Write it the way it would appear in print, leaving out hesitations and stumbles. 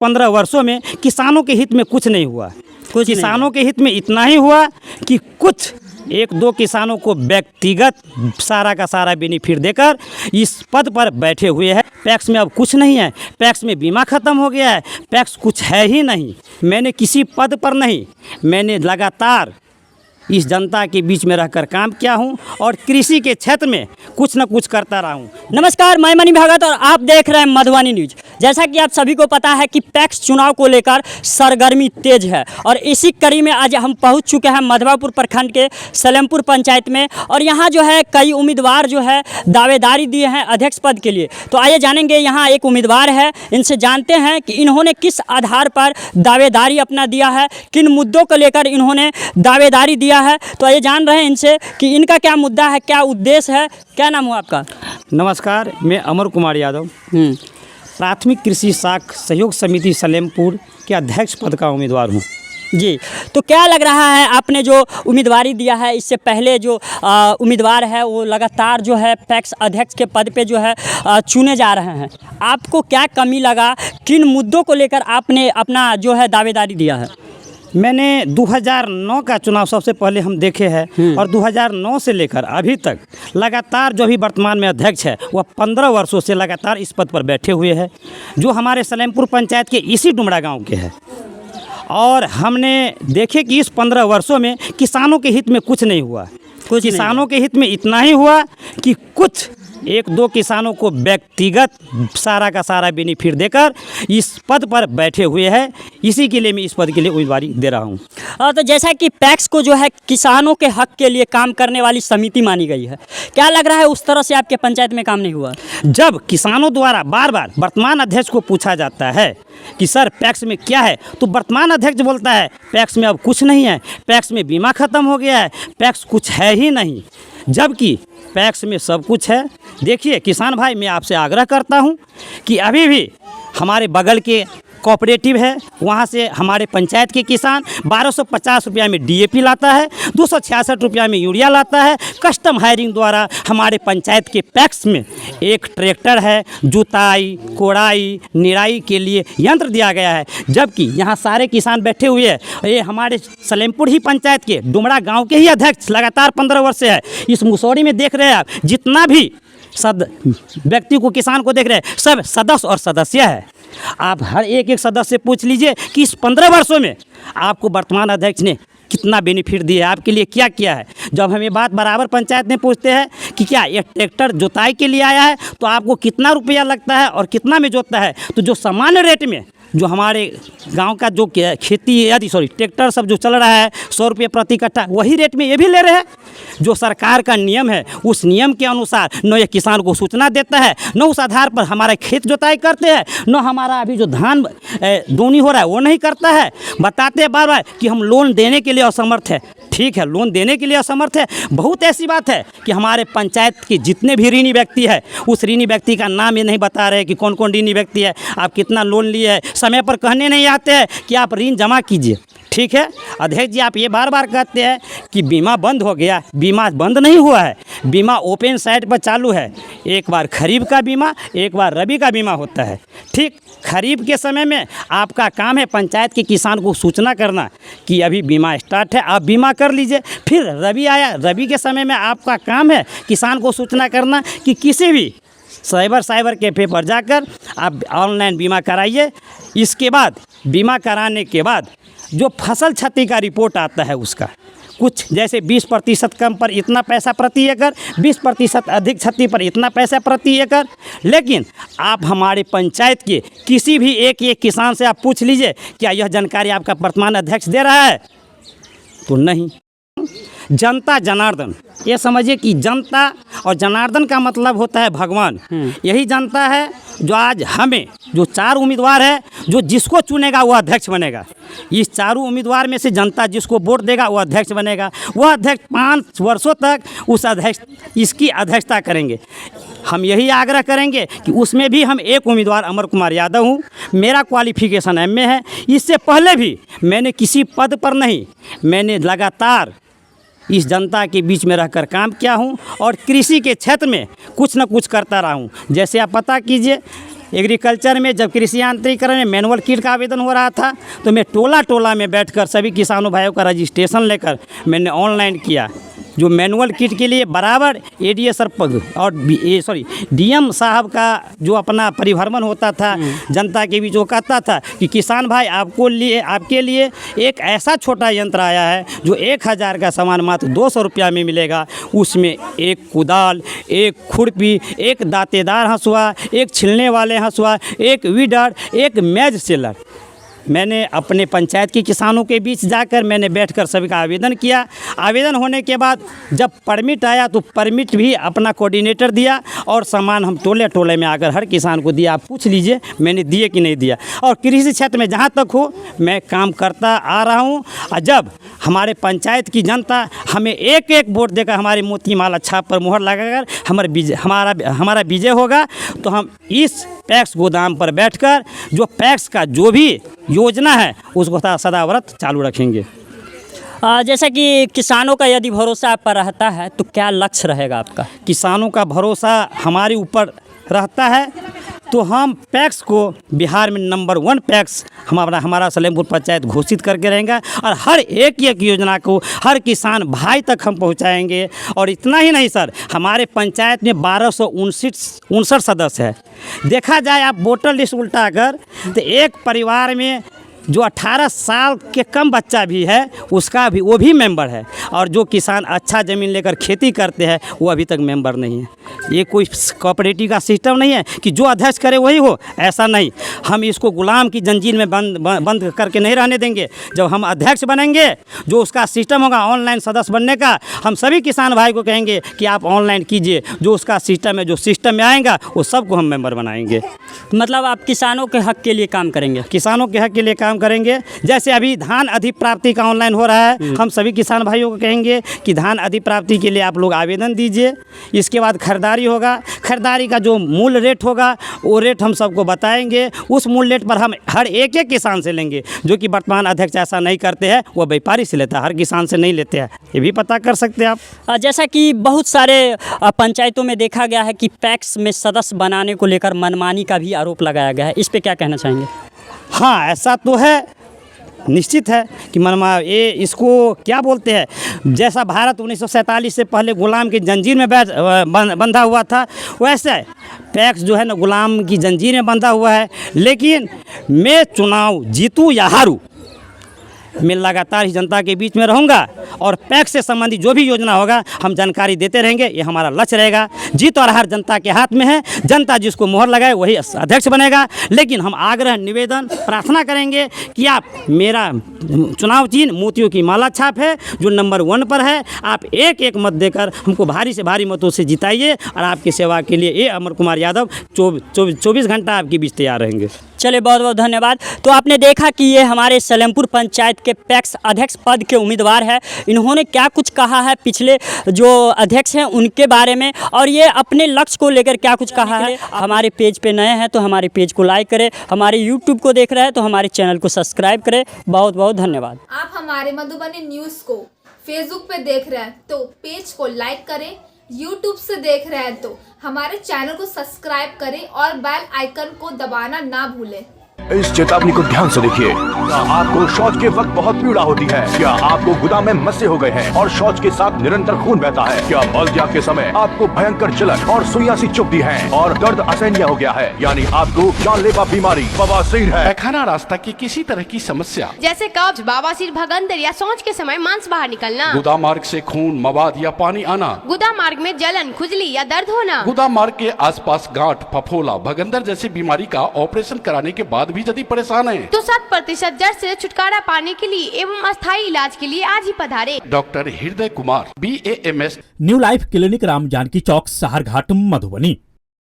15 वर्षों में किसानों के हित में कुछ नहीं हुआ। किसानों के हित में इतना ही हुआ कि कुछ एक दो किसानों को व्यक्तिगत सारा का सारा बेनिफिट देकर इस पद पर बैठे हुए हैं। पैक्स में अब कुछ नहीं है, पैक्स में बीमा ख़त्म हो गया है, पैक्स कुछ है ही नहीं। मैंने किसी पद पर नहीं, मैंने लगातार इस जनता के बीच में रहकर काम किया हूं और कृषि के क्षेत्र में कुछ न कुछ करता रहा हूं। नमस्कार, मैं मनी भगत और आप देख रहे हैं मधुबनी न्यूज। जैसा कि आप सभी को पता है कि पैक्स चुनाव को लेकर सरगर्मी तेज है और इसी कड़ी में आज हम पहुंच चुके हैं मधवापुर प्रखंड के सलेमपुर पंचायत में और यहां जो है कई उम्मीदवार जो है दावेदारी दिए हैं अध्यक्ष पद के लिए। तो आइए जानेंगे, यहाँ एक उम्मीदवार है, इनसे जानते हैं कि इन्होंने किस आधार पर दावेदारी अपना दिया है, किन मुद्दों को लेकर इन्होंने दावेदारी दिया है। तो ये जान रहे हैं इनसे कि इनका क्या मुद्दा है, क्या उद्देश्य है। क्या नाम हुआ आपका? नमस्कार, मैं अमर कुमार यादव प्राथमिक कृषि शाख सहयोग समिति सलेमपुर के अध्यक्ष पद का उम्मीदवार हूँ। जी, तो क्या लग रहा है आपने जो उम्मीदवारी दिया है, इससे पहले जो उम्मीदवार है वो लगातार जो है पैक्स अध्यक्ष के पद पे जो है चुने जा रहे हैं, आपको क्या कमी लगा, किन मुद्दों को लेकर आपने अपना जो है दावेदारी दिया है? मैंने 2009 का चुनाव सबसे पहले हम देखे हैं और 2009 से लेकर अभी तक लगातार जो अभी वर्तमान में अध्यक्ष है वह 15 वर्षों से लगातार इस पद पर बैठे हुए हैं, जो हमारे सलेमपुर पंचायत के इसी डुमरा गांव के हैं। और हमने देखे कि इस 15 वर्षों में किसानों के हित में कुछ नहीं हुआ। किसानों के हित में इतना ही हुआ कि कुछ एक दो किसानों को व्यक्तिगत सारा का सारा बेनिफिट देकर इस पद पर बैठे हुए हैं। इसी के लिए मैं इस पद के लिए उम्मीदवारी दे रहा हूँ। तो जैसा कि पैक्स को जो है किसानों के हक के लिए काम करने वाली समिति मानी गई है, क्या लग रहा है उस तरह से आपके पंचायत में काम नहीं हुआ? जब किसानों द्वारा बार बार वर्तमान अध्यक्ष को पूछा जाता है कि सर पैक्स में क्या है, तो वर्तमान अध्यक्ष बोलता है पैक्स में अब कुछ नहीं है, पैक्स में बीमा ख़त्म हो गया है, पैक्स कुछ है ही नहीं, जबकि पैक्स में सब कुछ है। देखिए किसान भाई, मैं आपसे आग्रह करता हूं कि अभी भी हमारे बगल के कोऑपरेटिव है, वहाँ से हमारे पंचायत के किसान 1250 रुपया में डीएपी लाता है, 266 रुपया में यूरिया लाता है। कस्टम हायरिंग द्वारा हमारे पंचायत के पैक्स में एक ट्रैक्टर है, जुताई, कोड़ाई, निराई के लिए यंत्र दिया गया है। जबकि यहाँ सारे किसान बैठे हुए हैं। ये हमारे सलेमपुर ही पंचायत के डुमरा गाँव के ही अध्यक्ष लगातार 15 वर्ष से है। इस मुसौरी में देख रहे हैं आप, जितना भी व्यक्ति को, किसान को देख रहे हैं, सब सदस्य और सदस्य है। आप हर एक सदस्य से पूछ लीजिए कि इस 15 वर्षों में आपको वर्तमान अध्यक्ष ने कितना बेनिफिट दिया है, आपके लिए क्या किया है। जब हम ये बात बराबर पंचायत में पूछते हैं कि क्या ये ट्रैक्टर जोताई के लिए आया है तो आपको कितना रुपया लगता है और कितना में जोतता है, तो जो सामान्य रेट में जो हमारे गांव का जो खेती ट्रैक्टर सब जो चल रहा है 100 रुपये प्रति कट्ठा, वही रेट में ये भी ले रहे हैं। जो सरकार का नियम है उस नियम के अनुसार न ये किसान को सूचना देता है, न उस आधार पर हमारा खेत जोताई करते हैं, न हमारा अभी जो धान दोनी हो रहा है वो नहीं करता है। बताते हैं बार बार कि हम लोन देने के लिए असमर्थ है। ठीक है, लोन देने के लिए असमर्थ है। बहुत ऐसी बात है कि हमारे पंचायत के जितने भी ऋणी व्यक्ति है उस ऋणी व्यक्ति का नाम ये नहीं बता रहे कि कौन कौन ऋणी व्यक्ति है, आप कितना लोन लिए है, समय पर कहने नहीं आते हैं कि आप ऋण जमा कीजिए। ठीक है अध्यक्ष जी, आप ये बार बार कहते हैं कि बीमा बंद हो गया। बीमा बंद नहीं हुआ है, बीमा ओपन साइट पर चालू है। एक बार खरीफ का बीमा, एक बार रबी का बीमा होता है। ठीक, खरीफ के समय में आपका काम है पंचायत के किसान को सूचना करना कि अभी बीमा स्टार्ट है, आप बीमा कर लीजिए। फिर रबी आया, रबी के समय में आपका काम है किसान को सूचना करना कि किसी भी साइबर कैफे पर जाकर आप ऑनलाइन बीमा कराइए। इसके बाद बीमा कराने के बाद जो फसल क्षति का रिपोर्ट आता है उसका कुछ जैसे 20% कम पर इतना पैसा प्रति एकड़, 20% अधिक क्षति पर इतना पैसा प्रति एकड़। लेकिन आप हमारे पंचायत के किसी भी एक किसान से आप पूछ लीजिए क्या यह जानकारी आपका वर्तमान अध्यक्ष दे रहा है, तो नहीं। जनता जनार्दन, ये समझिए कि जनता और जनार्दन का मतलब होता है भगवान। यही जनता है जो आज हमें जो 4 उम्मीदवार है, जो जिसको चुनेगा वो अध्यक्ष बनेगा। इस चारों उम्मीदवार में से जनता जिसको वोट देगा वो अध्यक्ष बनेगा। वह अध्यक्ष 5 वर्षों तक उस अध्यक्ष इसकी अध्यक्षता करेंगे। हम यही आग्रह करेंगे कि उसमें भी हम एक उम्मीदवार अमर कुमार यादव हूँ। मेरा क्वालिफिकेशन एमए है। इससे पहले भी मैंने किसी पद पर नहीं, मैंने लगातार इस जनता के बीच में रहकर काम किया हूं और कृषि के क्षेत्र में कुछ न कुछ करता रहा हूं। जैसे आप पता कीजिए एग्रीकल्चर में जब कृषि यांत्रिकरण में मैनुअल किट का आवेदन हो रहा था तो मैं टोला टोला में बैठकर सभी किसानों भाइयों का रजिस्ट्रेशन लेकर मैंने ऑनलाइन किया। जो मैनुअल किट के लिए बराबर एडीए सर और डीएम साहब का जो अपना परिभ्रमण होता था जनता के बीच, वो कहता था कि किसान भाई आपके लिए एक ऐसा छोटा यंत्र आया है जो 1000 का सामान मात्र 200 रुपया में मिलेगा। उसमें एक कुदाल, एक खुरपी, एक दांतेदार हंसुआ, एक छिलने वाले हंसुआ, एक वीडर, एक मैज सेलर। मैंने अपने पंचायत के किसानों के बीच जाकर मैंने बैठकर सभी का आवेदन किया। आवेदन होने के बाद जब परमिट आया तो परमिट भी अपना कोऑर्डिनेटर दिया और सामान हम टोले टोले में आकर हर किसान को दिया। आप पूछ लीजिए मैंने दिए कि नहीं दिया। और कृषि क्षेत्र में जहाँ तक हो मैं काम करता आ रहा हूँ। और जब हमारे पंचायत की जनता हमें एक एक वोट देकर हमारी मोतीमाला छाप पर मुहर लगाकर हमारा विजय होगा तो हम इस पैक्स गोदाम पर बैठकर जो पैक्स का जो भी योजना है उसको सदाव्रत चालू रखेंगे। जैसा कि किसानों का यदि भरोसा आप पर रहता है तो क्या लक्ष्य रहेगा आपका? किसानों का भरोसा हमारे ऊपर रहता है तो हम पैक्स को बिहार में नंबर 1 पैक्स हमारा सलेमपुर पंचायत घोषित करके रहेंगे और हर एक योजना को हर किसान भाई तक हम पहुंचाएंगे। और इतना ही नहीं सर, हमारे पंचायत में 1259 सदस्य है। देखा जाए आप वोटर लिस्ट उल्टा कर तो एक परिवार में जो 18 साल के कम बच्चा भी है उसका भी वो भी मेंबर है। और जो किसान अच्छा ज़मीन लेकर खेती करते हैं वो अभी तक मेंबर नहीं है। ये कोई कोऑपरेटिव का सिस्टम नहीं है कि जो अध्यक्ष करे वही हो, ऐसा नहीं। हम इसको गुलाम की जंजीर में बंद करके नहीं रहने देंगे। जब हम अध्यक्ष बनेंगे जो उसका सिस्टम होगा ऑनलाइन सदस्य बनने का, हम सभी किसान भाई को कहेंगे कि आप ऑनलाइन कीजिए। जो उसका सिस्टम है, जो सिस्टम में आएगा वो सबको हम मेंबर बनाएंगे। मतलब आप किसानों के हक के लिए काम करेंगे? किसानों के हक के लिए काम करेंगे। जैसे अभी धान अधिप्राप्ति का ऑनलाइन हो रहा है, हम सभी किसान भाइयों को कहेंगे कि धान अधिप्राप्ति के लिए आप लोग आवेदन दीजिए। इसके बाद खरीदारी होगा, खरीदारी का जो मूल रेट होगा वो रेट हम सबको बताएंगे। उस मूल रेट पर हम हर एक किसान से लेंगे, जो कि वर्तमान अध्यक्ष ऐसा नहीं करते हैं, वो व्यापारी से लेता है, हर किसान से नहीं लेते हैं। ये भी पता कर सकते हैं आप। जैसा कि बहुत सारे पंचायतों में देखा गया है कि पैक्स में सदस्य बनाने को लेकर मनमानी का भी आरोप लगाया गया है, इस पे क्या कहना चाहेंगे? हाँ, ऐसा तो है, निश्चित है कि ये इसको क्या बोलते हैं, जैसा भारत 1947 से पहले गुलाम की जंजीर में बंधा हुआ था, वैसे पैक्स जो है ना गुलाम की जंजीर में बंधा हुआ है। लेकिन मैं चुनाव जीतूँ या हारूँ, मैं लगातार ही जनता के बीच में रहूंगा और पैक्स से संबंधित जो भी योजना होगा हम जानकारी देते रहेंगे। ये हमारा लक्ष्य रहेगा। जीत और हार जनता के हाथ में है। जनता जिसको मोहर लगाए वही अध्यक्ष बनेगा। लेकिन हम आग्रह, निवेदन, प्रार्थना करेंगे कि आप मेरा चुनाव चिन्ह मोतियों की माला छाप है जो नंबर 1 पर है। आप एक मत देकर हमको भारी से भारी मतों से जिताइए और आपकी सेवा के लिए ये अमर कुमार यादव 24 घंटा आपके बीच तैयार रहेंगे। चलिए, बहुत बहुत धन्यवाद। तो आपने देखा कि ये हमारे सलेमपुर पंचायत के पैक्स अध्यक्ष पद के उम्मीदवार है। इन्होंने क्या कुछ कहा है पिछले जो अध्यक्ष हैं उनके बारे में, और ये अपने लक्ष्य को लेकर क्या कुछ कहा है। हमारे पेज पे नए हैं तो हमारे पेज को लाइक करें, हमारे यूट्यूब को देख रहे हैं तो हमारे चैनल को सब्सक्राइब करें। बहुत बहुत धन्यवाद। आप हमारे मधुबनी न्यूज़ को फेसबुक पे देख रहे हैं तो पेज को लाइक करें, यूट्यूब से देख रहे हैं तो हमारे चैनल को सब्सक्राइब करें और बेल आइकन को दबाना ना भूलें। इस चेतावनी को ध्यान से देखिए। क्या आपको शौच के वक्त बहुत पीड़ा होती है? क्या आपको गुदा में मस्से हो गए हैं और शौच के साथ निरंतर खून बहता है? क्या मलत्याग के समय आपको भयंकर जलन और सुइयां सी चुभती है और दर्द असहनीय हो गया है? यानी आपको जानलेवा बीमारी बवासीर है। पैखाना रास्ता की किसी तरह की समस्या जैसे कब्ज, बवासीर, भगंदर या शौच के समय मांस बाहर निकलना, गुदा मार्ग से खून, मवाद या पानी आना, गुदा मार्ग में जलन, खुजली या दर्द होना, गुदा मार्ग के आसपास गांठ, फफोला, भगंदर जैसी बीमारी का ऑपरेशन कराने के बाद भी यदि परेशान है तो 100% जड़ से छुटकारा पाने के लिए एवं अस्थायी इलाज के लिए आज ही पधारे। Doctor Hriday Kumar BAMS, new life clinic, Ram Janki Chowk, Saharghat, Madhubani.